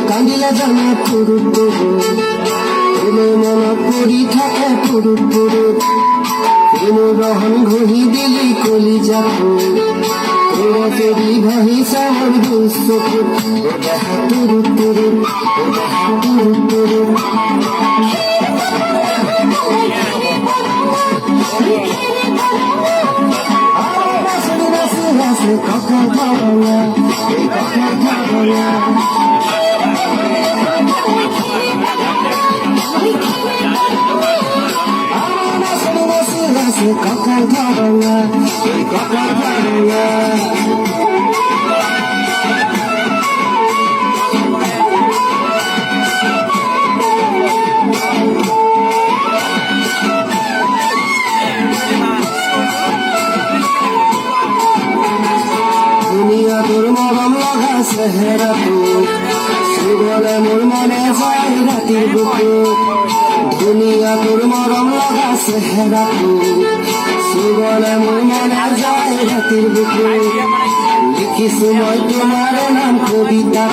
কান্দিলে জানা পুরুত মন পরি থাকে পুরুত রহন ঘহি দিলি কলি যাব তরি ভাহি সাহর দুঃসপুর দেখা তুরুত কথা ভাবনা কখন ভাবনা দুনিয়া তোর মরম লগা চেহেরা সুগলে মোর মনে যায় রাতির বুকে দুনিয়া তোর মরম লগা চেহেরা সুগলে মোর মনে যায় রাতির বুকে লিখিছো মই তোমার নাম কবিতা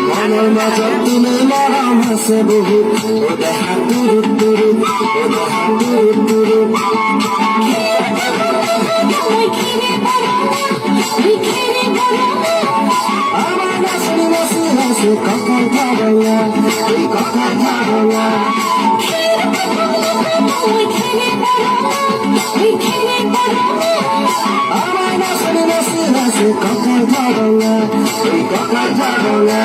মনের মাজত তুমি মরম আছে বহুত ও দেখা তুরুত তুরুত ও দেখা তুরুত তুরুত কখন ভাবনা কখন ভাবনা আমার নাচে নাচে নাচে কখন ভাবনা কখন ভাবনা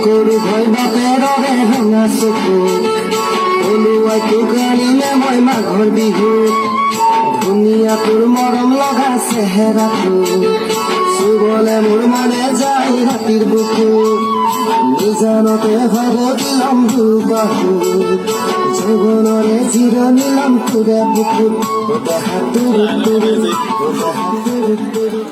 গরু ভয় বাপের ভাঙা চকু অনুয়াই টুকালিলে মই মাঘৰ বিহু ধুনীয়া তোৰ মৰম লগা চেহেৰাটো চুবলে মোৰ মনে যায় ৰাতিৰ বুকু নিজানতে ভাব দিলাম দুবাহু যৌৱনৰে জিৰণি লম তোৰে বুকুত দেখা তুৰুত তুৰুত দেখা তুৰুত তুৰুত।